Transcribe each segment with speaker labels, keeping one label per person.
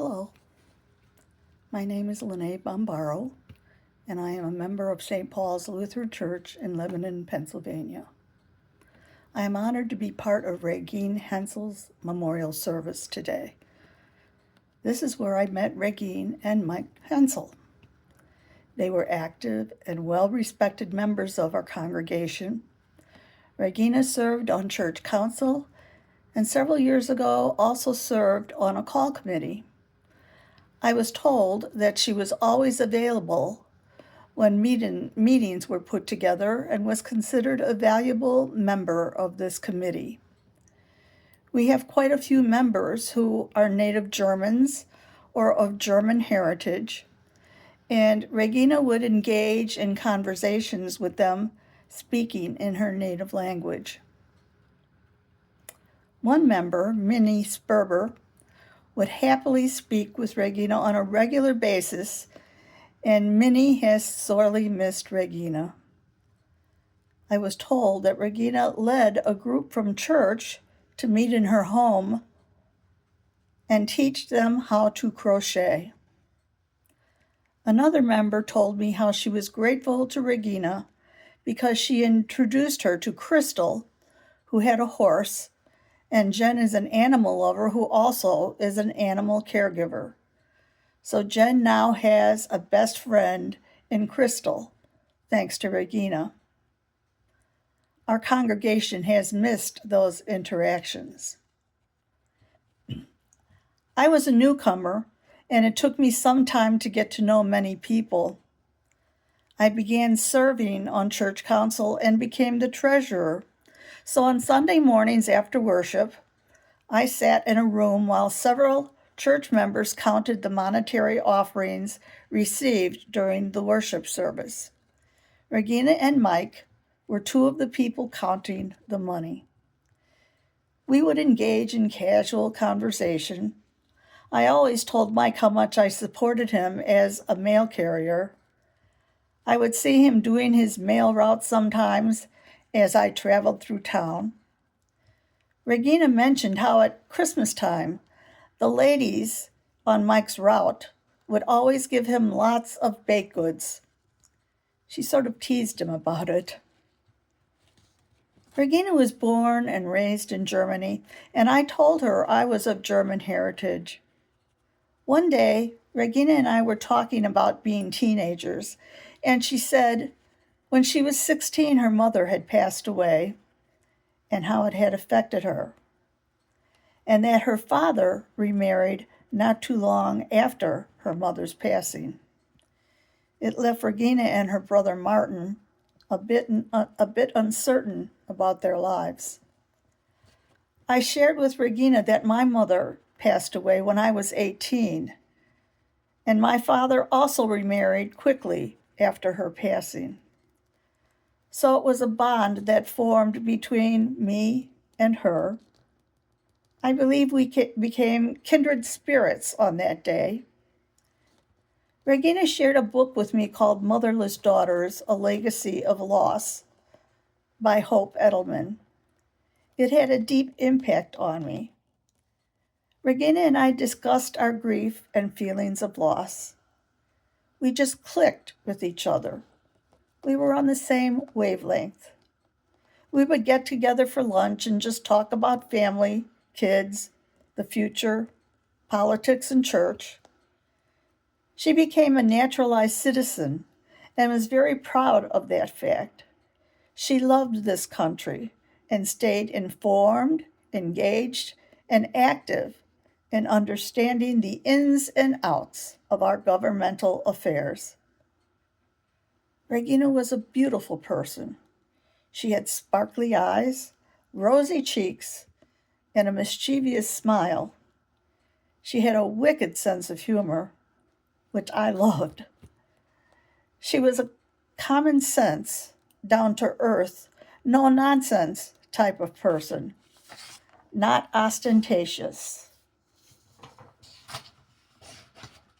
Speaker 1: Hello, my name is Lene Bombaro, and I am a member of St. Paul's Lutheran Church in Lebanon, Pennsylvania. I am honored to be part of Regine Hensel's memorial service today. This is where I met Regine and Mike Hensel. They were active and well-respected members of our congregation. Regina served on church council and several years ago also served on a call committee. I was told that she was always available when meetings were put together and was considered a valuable member of this committee. We have quite a few members who are native Germans or of German heritage, and Regina would engage in conversations with them speaking in her native language. One member, Minnie Sperber, would happily speak with Regina on a regular basis, and Minnie has sorely missed Regina. I was told that Regina led a group from church to meet in her home and teach them how to crochet. Another member told me how she was grateful to Regina because she introduced her to Crystal, who had a horse, and Jen is an animal lover who also is an animal caregiver. So Jen now has a best friend in Crystal, thanks to Regina. Our congregation has missed those interactions. I was a newcomer, and it took me some time to get to know many people. I began serving on church council and became the treasurer. So on Sunday mornings after worship, I sat in a room while several church members counted the monetary offerings received during the worship service. Regina and Mike were two of the people counting the money. We would engage in casual conversation. I always told Mike how much I supported him as a mail carrier. I would see him doing his mail route sometimes as I traveled through town. Regina mentioned how at Christmas time, the ladies on Mike's route would always give him lots of baked goods. She sort of teased him about it. Regina was born and raised in Germany, and I told her I was of German heritage. One day, Regina and I were talking about being teenagers, and she said when she was 16, her mother had passed away and how it had affected her, and that her father remarried not too long after her mother's passing. It left Regina and her brother Martin a bit uncertain about their lives. I shared with Regina that my mother passed away when I was 18, and my father also remarried quickly after her passing. So it was a bond that formed between me and her. I believe we became kindred spirits on that day. Regina shared a book with me called Motherless Daughters, A Legacy of Loss by Hope Edelman. It had a deep impact on me. Regina and I discussed our grief and feelings of loss. We just clicked with each other. We were on the same wavelength. We would get together for lunch and just talk about family, kids, the future, politics, and church. She became a naturalized citizen and was very proud of that fact. She loved this country and stayed informed, engaged, and active in understanding the ins and outs of our governmental affairs. Regina was a beautiful person. She had sparkly eyes, rosy cheeks, and a mischievous smile. She had a wicked sense of humor, which I loved. She was a common sense, down to earth, no nonsense type of person, not ostentatious.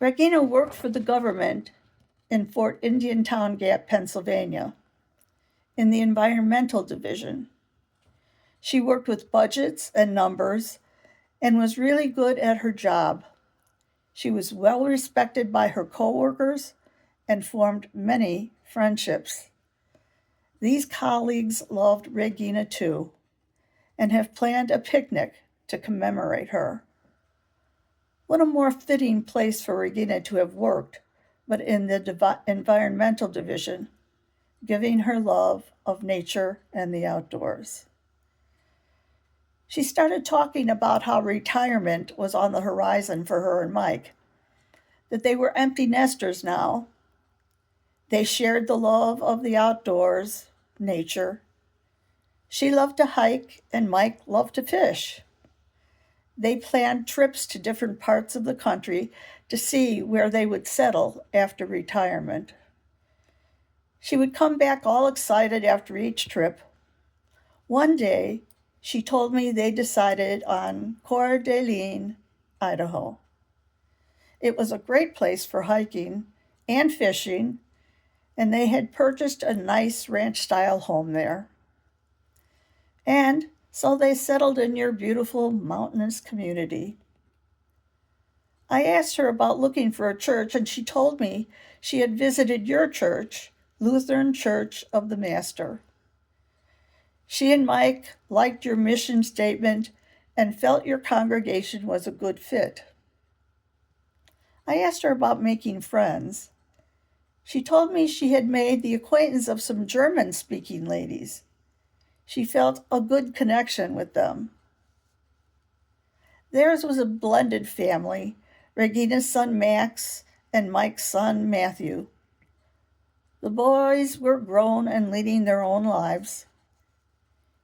Speaker 1: Regina worked for the government in Fort Indian Town Gap, Pennsylvania, in the environmental division. She worked with budgets and numbers and was really good at her job. She was well respected by her coworkers and formed many friendships. These colleagues loved Regina too and have planned a picnic to commemorate her. What a more fitting place for Regina to have worked, but in the environmental division, giving her love of nature and the outdoors. She started talking about how retirement was on the horizon for her and Mike, that they were empty nesters now. They shared the love of the outdoors, nature. She loved to hike, and Mike loved to fish. They planned trips to different parts of the country to see where they would settle after retirement. She would come back all excited after each trip. One day, she told me they decided on Coeur d'Alene, Idaho. It was a great place for hiking and fishing, and they had purchased a nice ranch-style home there. And so they settled in your beautiful mountainous community. I asked her about looking for a church, and she told me she had visited your church, Lutheran Church of the Master. She and Mike liked your mission statement and felt your congregation was a good fit. I asked her about making friends. She told me she had made the acquaintance of some German-speaking ladies. She felt a good connection with them. Theirs was a blended family, Regina's son Max and Mike's son Matthew. The boys were grown and leading their own lives.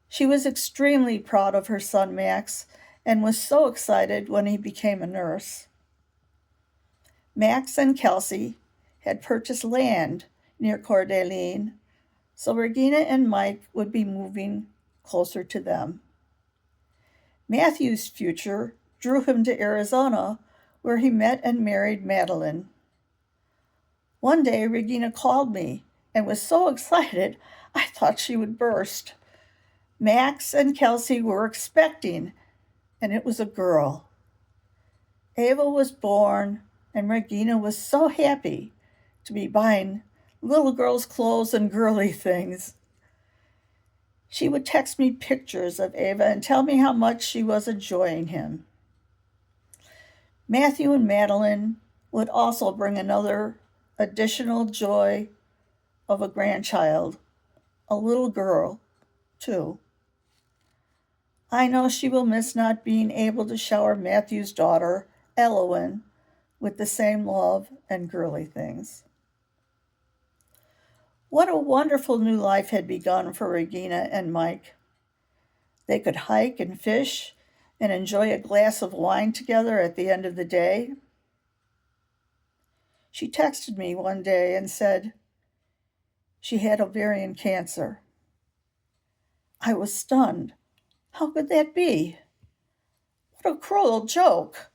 Speaker 1: She was extremely proud of her son Max and was so excited when he became a nurse. Max and Kelsey had purchased land near Coeur d'Alene, so Regina and Mike would be moving closer to them. Matthew's future drew him to Arizona, where he met and married Madeline. One day, Regina called me and was so excited I thought she would burst. Max and Kelsey were expecting, and it was a girl. Ava was born, and Regina was so happy to be buying little girls' clothes and girly things. She would text me pictures of Ava and tell me how much she was enjoying him. Matthew and Madeline would also bring another additional joy of a grandchild, a little girl, too. I know she will miss not being able to shower Matthew's daughter, Elowen, with the same love and girly things. What a wonderful new life had begun for Regina and Mike. They could hike and fish and enjoy a glass of wine together at the end of the day. She texted me one day and said she had ovarian cancer. I was stunned. How could that be? What a cruel joke.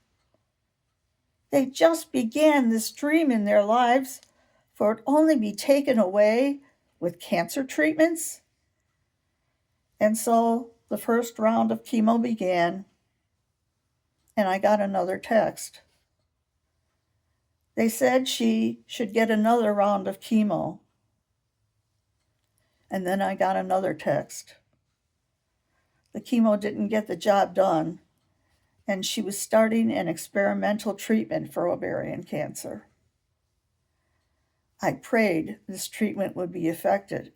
Speaker 1: They just began this dream in their lives for it only be taken away with cancer treatments. And so the first round of chemo began, and I got another text. They said she should get another round of chemo. And then I got another text. The chemo didn't get the job done, and she was starting an experimental treatment for ovarian cancer. I prayed this treatment would be effective.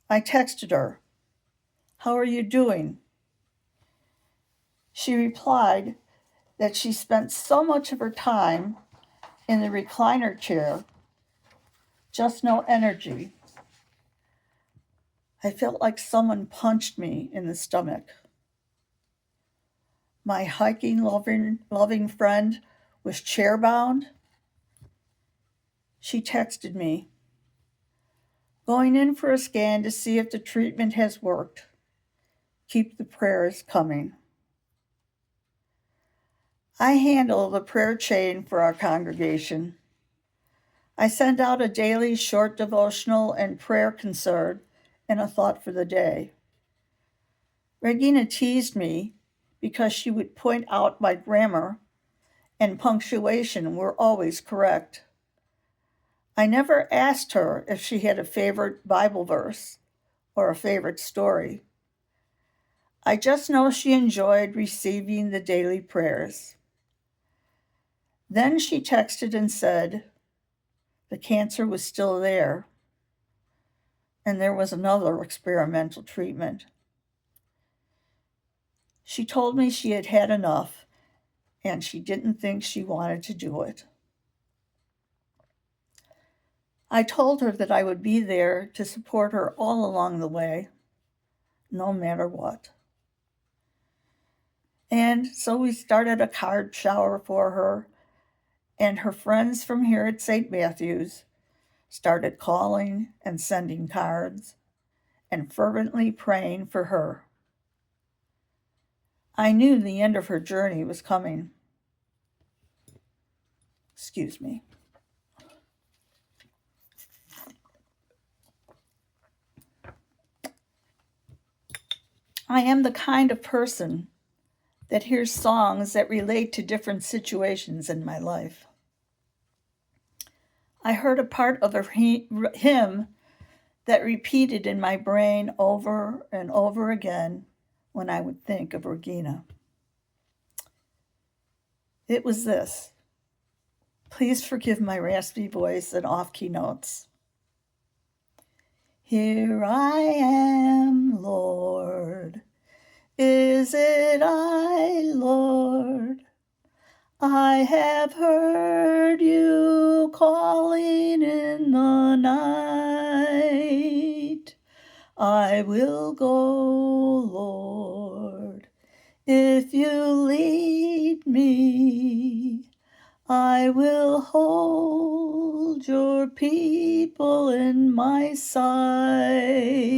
Speaker 1: I texted her, "How are you doing?" She replied that she spent so much of her time in the recliner chair, just no energy. I felt like someone punched me in the stomach. My hiking loving friend was chair-bound. She texted me, "Going in for a scan to see if the treatment has worked. Keep the prayers coming." I handle the prayer chain for our congregation. I send out a daily short devotional and prayer concern and a thought for the day. Regina teased me because she would point out my grammar and punctuation were always correct. I never asked her if she had a favorite Bible verse or a favorite story. I just know she enjoyed receiving the daily prayers. Then she texted and said the cancer was still there and there was another experimental treatment. She told me she had had enough and she didn't think she wanted to do it. I told her that I would be there to support her all along the way, no matter what. And so we started a card shower for her, and her friends from here at St. Matthew's started calling and sending cards and fervently praying for her. I knew the end of her journey was coming. Excuse me. I am the kind of person that hears songs that relate to different situations in my life. I heard a part of a hymn that repeated in my brain over and over again when I would think of Regina. It was this. Please forgive my raspy voice and off-key notes. Here I am, Lord. Is it I, Lord? I have heard you calling in the night. I will go, Lord, if you lead me. I will hold your people in my sight.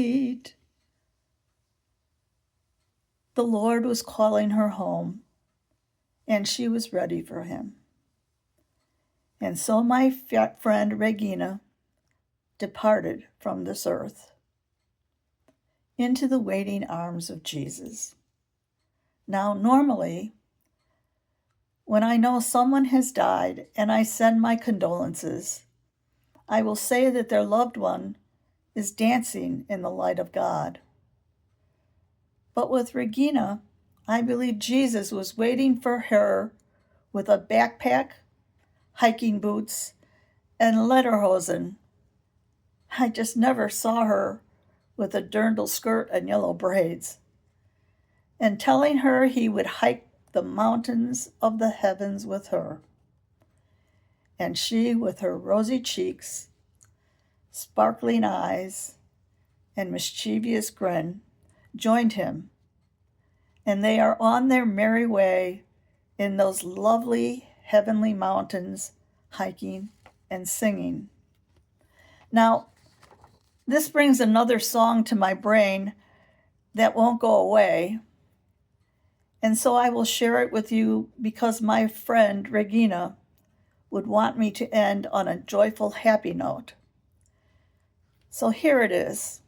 Speaker 1: The Lord was calling her home, and she was ready for him. And so my friend Regina departed from this earth into the waiting arms of Jesus. Now, normally, when I know someone has died and I send my condolences, I will say that their loved one is dancing in the light of God. But with Regina, I believe Jesus was waiting for her with a backpack, hiking boots, and lederhosen. I just never saw her with a dirndl skirt and yellow braids, and telling her he would hike the mountains of the heavens with her. And she, with her rosy cheeks, sparkling eyes, and mischievous grin, joined him, and they are on their merry way in those lovely heavenly mountains, hiking and singing. Now, this brings another song to my brain that won't go away, and so I will share it with you because my friend Regina would want me to end on a joyful, happy note. So here it is.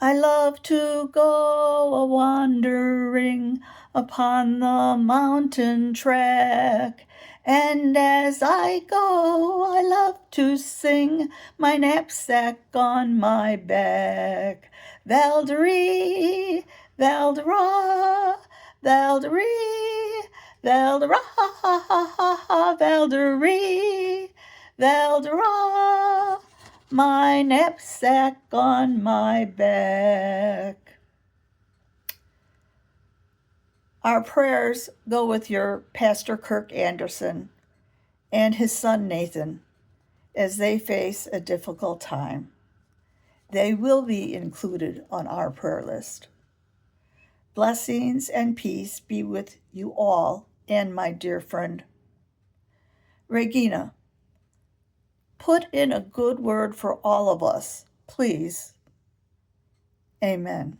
Speaker 1: I love to go a-wandering upon the mountain track, and as I go, I love to sing my knapsack on my back. Valderie, Valdera, Valderie, Valdera, Valderie, Valdera, my knapsack on my back. Our prayers go with your Pastor Kirk Anderson and his son Nathan as they face a difficult time. They will be included on our prayer list. Blessings and peace be with you all and my dear friend Regina. Put in a good word for all of us, please. Amen.